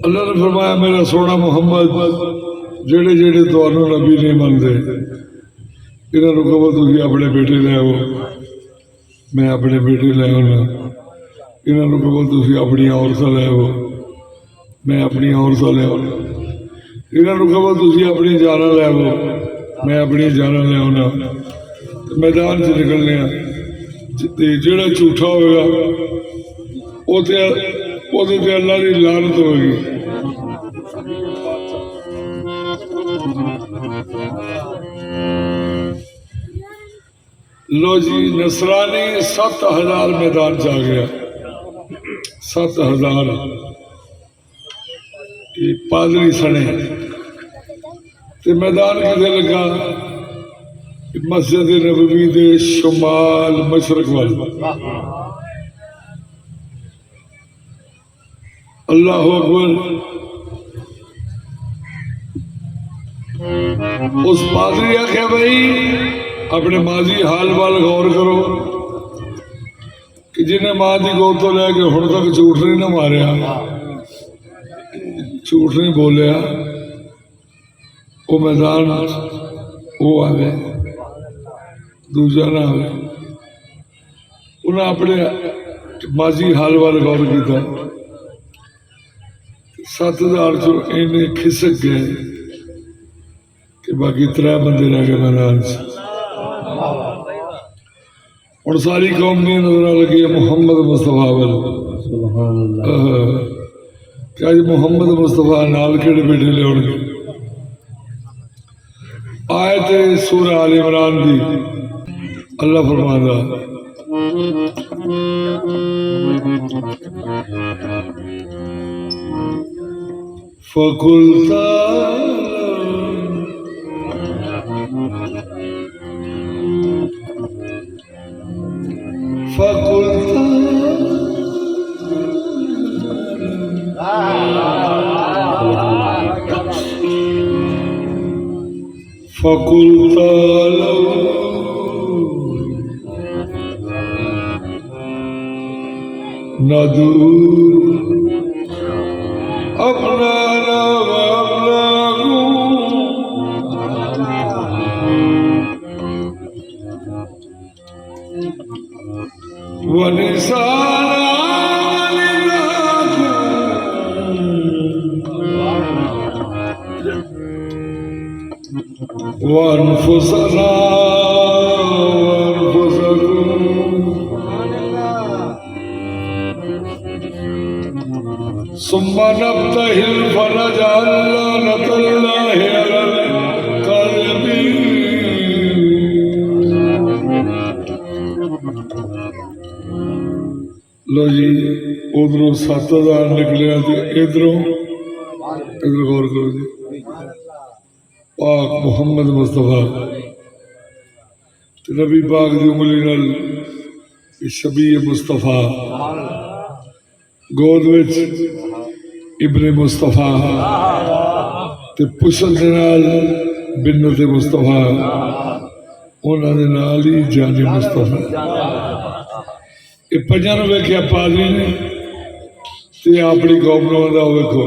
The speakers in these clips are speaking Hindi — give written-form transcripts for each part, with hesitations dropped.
अल्लाह ने फरमाया मेरा सोना मुहम्मद जेड़े जेड़े तुहानू नबी नहीं मनते इन्हों कहो तुम अपने बेटे ले आओ, मैं अपने बेटे ले आना। इन्हों कहो तुम अपनी औरत ले आओ, मैं अपनी औरत ले आना। इन्हों कहो तुम अपनी जाना ले आओ, मैं अपनी जाना ले आना। मैदान च निकलने जोड़ा झूठा होगा अल्लाह की लानत होगी। लो जी नसरानी 7000 मैदान च आ गया, 7000 पादरी सने। ते मैदान कितने लगा? मस्जिद नबवी दे शुमाल मशरक वाल। अल्लाह अकबर। उस पादरी आख्या भाई अपने माजी हाल वाल गौर करो कि जिन्हें मां की गोद तो लैके हुण तक झूठ नहीं ना मारिया, झूठ नहीं बोलिया, वो मैदान वो आवे दूजा ना आवे। उन्हें अपने माजी हाल वाल गौर किया। 7000 चो इन्हें खिसक गए कि बाकी 3 बंदे रह गए मैदान से। और सारी कौम की नजर लगी है मुहम्मद मुस्तफा वाल। क्या जी मुहम्मद मुस्तफा नाल केड़े बेटे लियाउणगे? आयत सूरह आल इमरान दी अल्लाह फरमांदा फकुलता फकुलता नदू अपना वनफुसना सुम्मा नब्तहिल फनजअल लानतल्लाहि अलल काज़िबीन। लो जी उधरों 7000 निकलिया तो इधरों इधर गौर करो जी पाक मुहम्मद मुस्तफा नबी पाक की उंगली नाल शबी मुस्तफा गोद विच इब्ने मुस्तफा ते पुछल दे नाल बिन्नत मुस्तफा उन्होंने नाल ही जाने मुस्तफा। ये पंजा नूं वेख्या पादरी ने ते अपनी कौम नूं आंदा वेखो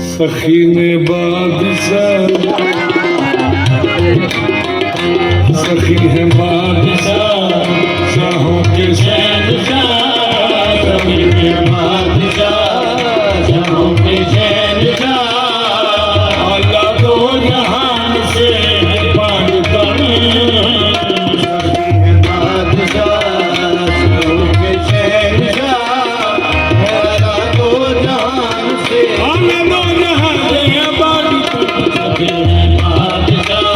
सखी ने बादशाह सखी है बादशाह शाहों के शहंशाह सखी है बादशाह शाहों के शहंशाह अल्लाह दो जहान से पाक कर सखी है बादशाह शाहों के शहंशाह अल्लाह दो जहान से अल्लाह दो जहान से पाक सखी है बादशाह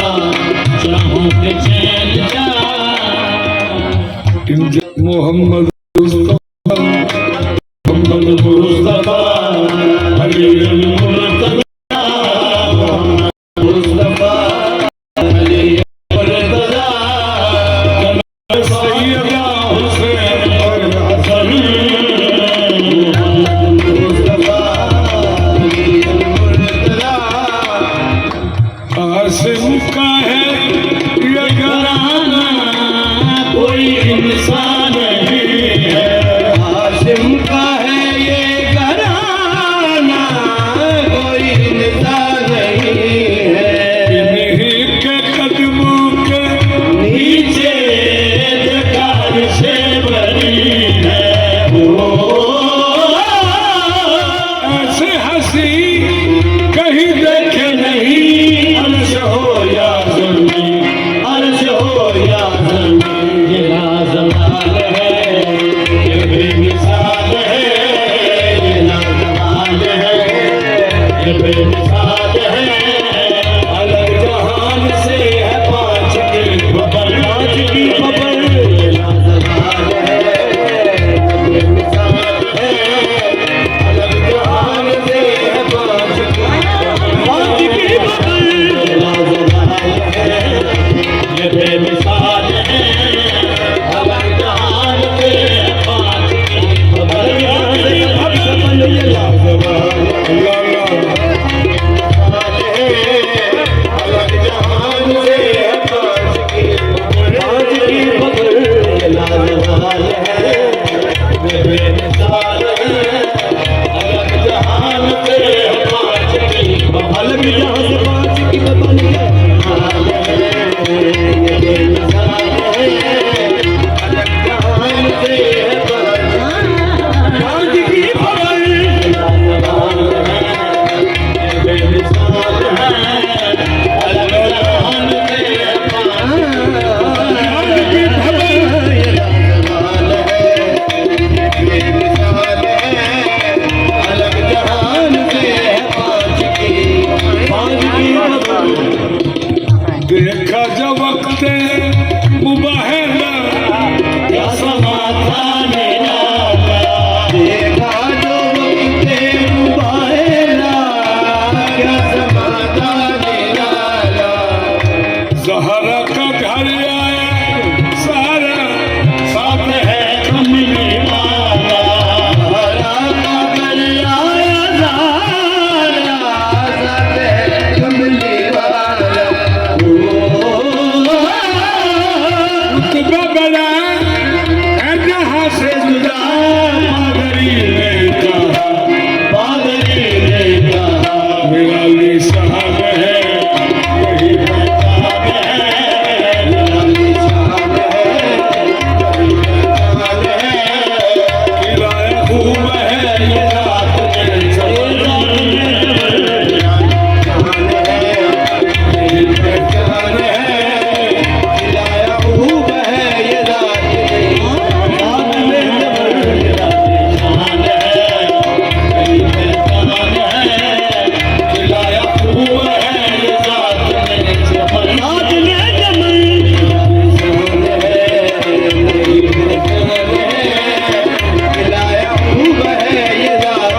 शाहों के शहंशाह मोहम्मद मुस्तफा मोहम्मद मुस्तफा अली मुर्तजा मुस्तफा अली मुर्तजा सैयदा हुसैन और हसन मुस्तफा अली मुर्तजा आसिम का है ये घराना कोई इंसान नहीं है। हाशिम का है ये ये बेमिसाल है, अलग जहान से है पाँच की खबर, पाँच की खबर, ये लाजवाब है, ये बेमिसाल है, अलग जहान से है पाँच की खबर, ये लाजवाब है, ये बेमिसाल है, अलग जहान से है पाँच की खबर, ये लाजवाब है। देखा जब वक्त मुबाहला क्या समाधान देखा जो वक्त मुबाहला, क्या समाधान सहारा का घर आया सारा साथ है कमली वाला, हरा का घर आया सारा, साथ है कमली वाला, रुतबा बड़ा है जहाँ से जुदा पादरी ने कहा, पादरी ने कहा, मेरा अली साहब है यही पहचान है, अली साहब है, पहचान है, किराया खूब है ये रात में पहचान है, खिलाया खूब है ये रात में, रात में पहचान है, पहचान है, खिलाया खूब है ये रात में, रात में जमन खिलाया खूब है ये रात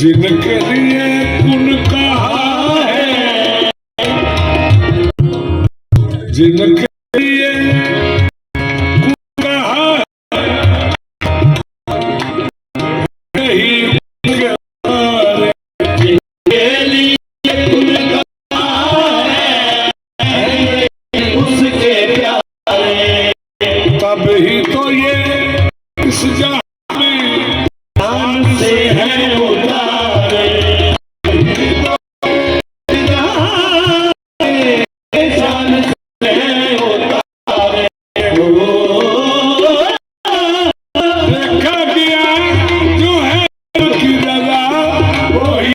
जिनके लिए कुन कहा है, जिनके लिए कुन कहा है, यही उनके हाल है। उसके प्यारे तब ही तो ये इस जहां में नाम से है उतारे, शान से है उतारे, देखा गया जो है की रजा वही